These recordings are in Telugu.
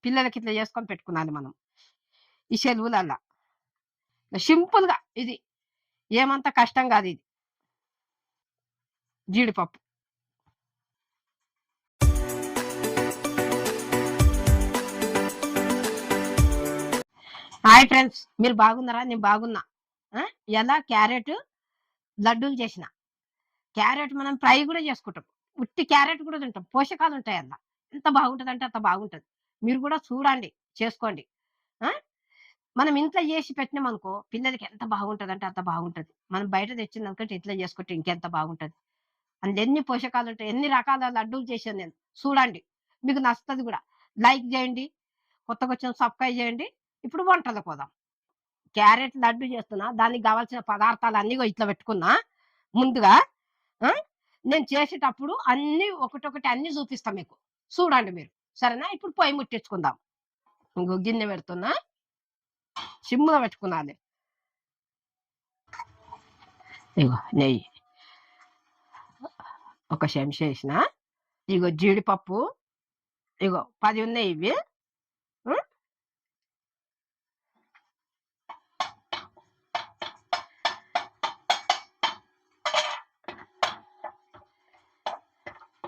పిల్లలకి ఇట్లా చేసుకొని పెట్టుకున్నాను మనం ఈ సెలవులల్లా. సింపుల్‌గా ఇది. ఏమంత కష్టం కాదు ఇది. జీడిపప్పు. Hi friends. మీరు బాగున్నారా? నేను బాగున్నా. ఎలా క్యారెట్ లడ్డూలు చేసిన. క్యారెట్ మనం ఫ్రై కూడా చేసుకుంటాం. ఉట్టి క్యారెట్ కూడా తింటాం. పోషకాలు ఉంటాయి అందులో. ఎంత బాగుంటదంటే అంత బాగుంటది. మీరు కూడా చూడండి, చేసుకోండి. ఆ! మనం ఇంట్లో చేసి పెట్టినామనుకో పిల్లలకి ఎంత బాగుంటదంటే అంత బాగుంటది. మనం బయట తెచ్చిందనుకంటే ఇంట్లో చేసుకుంటే ఇంకెంత బాగుంటది. అందులో ఎన్ని పోషకాలుంటాయి, ఎన్ని రకాల లడ్డూలు చేశాను నేను. చూడండి. మీకు నచ్చుతది కూడా. లైక్ చేయండి. కొత్తగొచ్చిన సబ్స్క్రైబ్ చేయండి. ఇప్పుడు వంటలకు పోదాం. క్యారెట్ లడ్డు చేస్తున్నా. దానికి కావాల్సిన పదార్థాలన్నీ ఇట్లా పెట్టుకున్నా. ముందుగా ఆ! నేను చేసేటప్పుడు అన్నీ ఒకటొకటి అన్నీ చూపిస్తా మీకు. చూడండి మీరు. సరేనా? ఇప్పుడు పొయ్యి ముట్టించుకుందాం. ఇంకో గిన్నె పెడుతున్నా. సిమ్‌లో పెట్టుకున్నాది. ఇగో నెయ్యి. ఒక చెంచా ఏసిన. ఇగో జీడిపప్పు. ఇగో 10 ఉన్నాయి ఇవి. హ్మ్.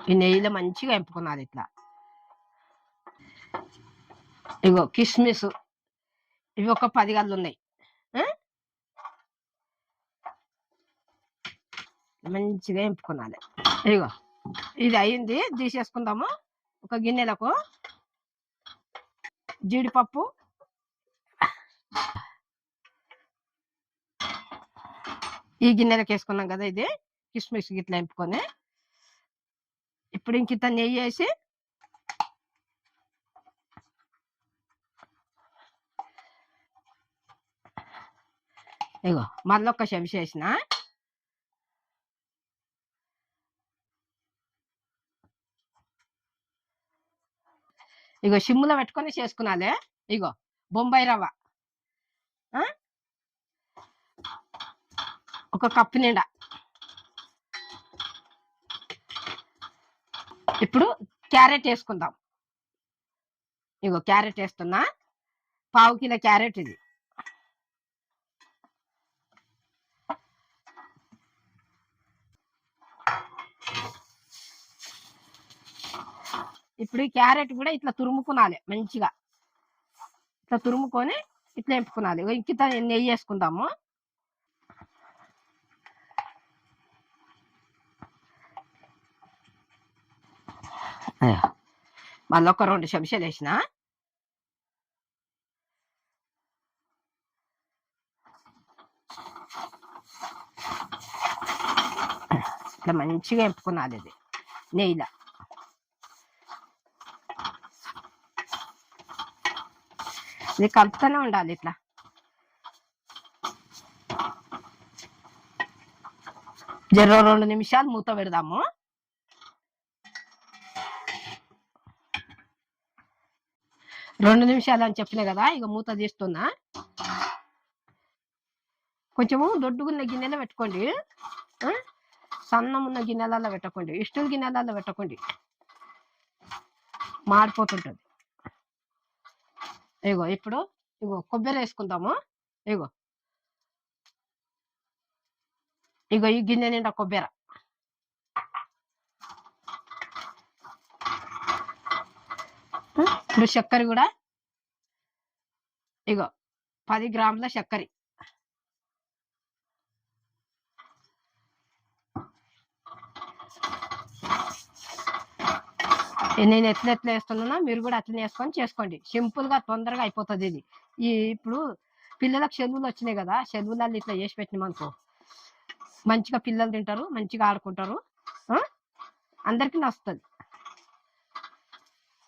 ఈ నెయ్యిలో మంచిగా ఎంపుకున్నాది ఇట్లా. ఇగో కిస్మిస్. ఇవి ఒక 10 గల్లున్నాయి. ఆ! మంచిగా ఎంపుకున్నాది. ఇగో ఇది అయింది. తీసేసుకుందాము. ఒక గిన్నెలకు జీడిపప్పు. ఈ గిన్నెలకు వేసుకున్నాం కదా, ఇది కిస్మిస్ గిట్లా ఎంపుకొని ఇప్పుడు ఇంకింత నెయ్యి వేసి ఇగో మళ్ళొక్క చెంచా వేసిన. ఇగో సిమ్ములో పెట్టుకొని చేసుకున్నాలే. ఇగో బొంబాయి రవ్వ ఒక కప్పు నిండా. ఇప్పుడు క్యారెట్ వేసుకుందాం. ఇగో క్యారెట్ వేస్తున్నా. 1/2 కిలో క్యారెట్ ఇది. ఇప్పుడు ఈ క్యారెట్ కూడా ఇట్లా తురుముకునాలి మంచిగా. ఇట్లా తురుముకొని ఇట్లా ఎంపుకునాలి. ఇంకిత నెయ్యి వేసుకుందాము. మళ్ళీ ఒక 2 చెంచాలు వేసిన. ఇట్లా మంచిగా ఎంపుకునాలి ఇది నెయ్యిలా. ఇది కలుపుతూనే ఉండాలి ఇట్లా. జర 2 నిమిషాలు మూత పెడదాము. రెండు నిమిషాలు అని చెప్పినా కదా, ఇక మూత తీస్తున్నా. కొంచెము దొడ్డుగున్న గిన్నెలో పెట్టుకోండి. సన్నమున్న గిన్నెలలో పెట్టకండి. ఇష్టం గిన్నెలలో పెట్టకండి, మాడిపోతుంటది. ఇగో ఇప్పుడు ఇగో కొబ్బరి వేసుకుందాము. ఇగో ఇగో ఈ గిన్నె నిండా కొబ్బరి. ఇప్పుడు చక్కెర కూడా ఇగో 10 గ్రాముల చక్కెర. నేను ఎట్లా వేస్తున్నా మీరు కూడా అట్లనే వేసుకొని చేసుకోండి. సింపుల్ గా తొందరగా అయిపోతుంది ఇది. ఇప్పుడు పిల్లలకు సెలవులు వచ్చినాయి కదా, సెలవులలో ఇట్లా చేసి పెట్టినామనుకో మంచిగా పిల్లలు తింటారు, మంచిగా ఆడుకుంటారు, అందరికి నచ్చుతుంది.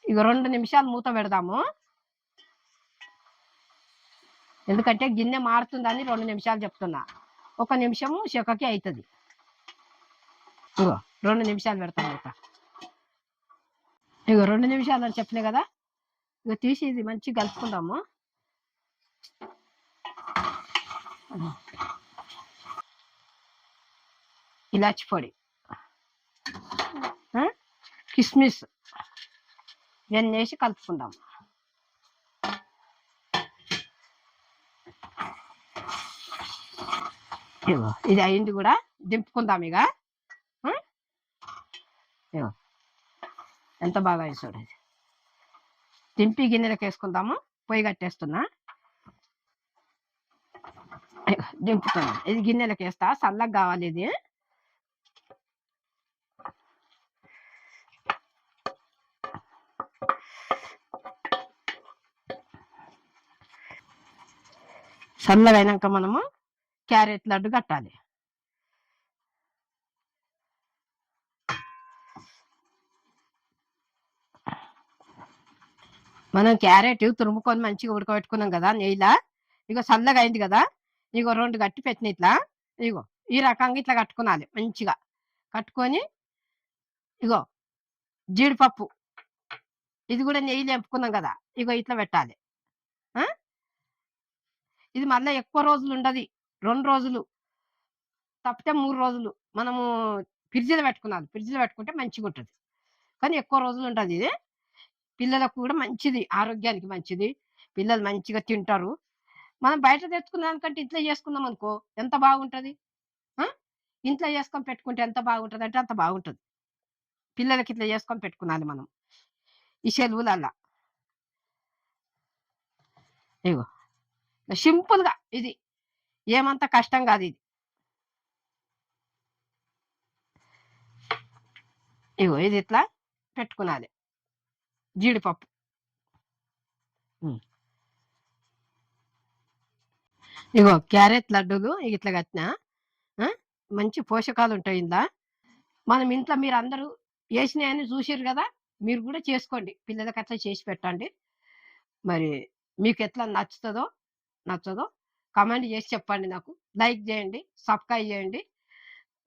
ఇక 2 నిమిషాలు మూత పెడదాము. ఎందుకంటే గిన్నె మారుతుందని 2 నిమిషాలు చెప్తున్నా. 1 నిమిషము చెక్కకి అవుతుంది. ఇగో 2 నిమిషాలు పెడతాం మూత. ఇగో 2 నిమిషాలు అని చెప్పినా కదా, ఇక తీసి ఇది మంచిగా కలుపుకుందాము. ఇలాచి పొడి, కిస్మిస్ ఇవన్నీ వేసి కలుపుకుందాం. ఇగో ఇది అయింది కూడా, దింపుకుందాం ఇక. ఇగో ఎంత బాగా అయింది చూడండి. దింపి గిన్నెలకు వేసుకుందాము. పొయ్యి కట్టేస్తున్నా. దింపుతున్నా. ఇది గిన్నెలకు వేస్తా, చల్లగా కావాలి ఇది. చల్లగా అయినాక మనము క్యారెట్ లడ్డు కట్టాలి. మనం క్యారెట్ తురుముకొని మంచిగా ఉడకబెట్టుకున్నాం కదా నెయ్యిలా. ఇగో చల్లగా అయింది కదా, ఇగో 2 గట్టి పెట్టిన ఇట్లా. ఇగో ఈ రకంగా ఇట్లా కట్టుకున్నాలి మంచిగా. కట్టుకొని ఇగో జీడిపప్పు ఇది కూడా నెయ్యిలో ఎంపుకున్నాం కదా, ఇగో ఇట్లా పెట్టాలి. ఇది మళ్ళీ ఎక్కువ రోజులు ఉండదు. 2 రోజులు తప్పితే 3 రోజులు మనము ఫ్రిడ్జ్లో పెట్టుకున్నాను. ఫ్రిడ్జ్లో పెట్టుకుంటే మంచిగా ఉంటుంది, కానీ ఎక్కువ రోజులు ఉంటుంది ఇది. పిల్లలకు కూడా మంచిది, ఆరోగ్యానికి మంచిది. పిల్లలు మంచిగా తింటారు. మనం బయట తెచ్చుకున్న దానికంటే ఇంట్లో చేసుకున్నాం అనుకో ఎంత బాగుంటుంది. ఇంట్లో చేసుకొని పెట్టుకుంటే ఎంత బాగుంటుంది అంటే అంత బాగుంటుంది. పిల్లలకి ఇట్లా చేసుకొని పెట్టుకున్నాను మనం ఈ సెలవులల్లా. ఇగో సింపుల్గా, ఇది ఏమంత కష్టం కాదు ఇది. ఇగో ఇది ఇట్లా పెట్టుకున్నది జీడిపప్పు. ఇగో క్యారెట్ లడ్డూలు ఇట్లా కట్టినా. మంచి పోషకాలు ఉంటాయి ఇందులో. మనం ఇంట్లో మీరు అందరూ వేసినాయని చూసారు కదా, మీరు కూడా చేసుకోండి. పిల్లలకి అట్లా చేసి పెట్టండి. మరి మీకు ఎట్లా నచ్చదో కామెంట్ చేసి చెప్పండి. నాకు లైక్ చేయండి, సబ్స్క్రైబ్ చేయండి.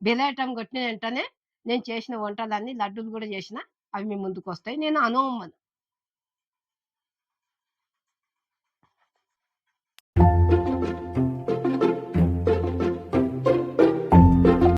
బెల్ ఐకాన్ కొట్టిన వెంటనే నేను చేసిన వంటలన్నీ లడ్డూలు కూడా చేసిన అవి మీ ముందుకు వస్తాయి. నేను అనుమతి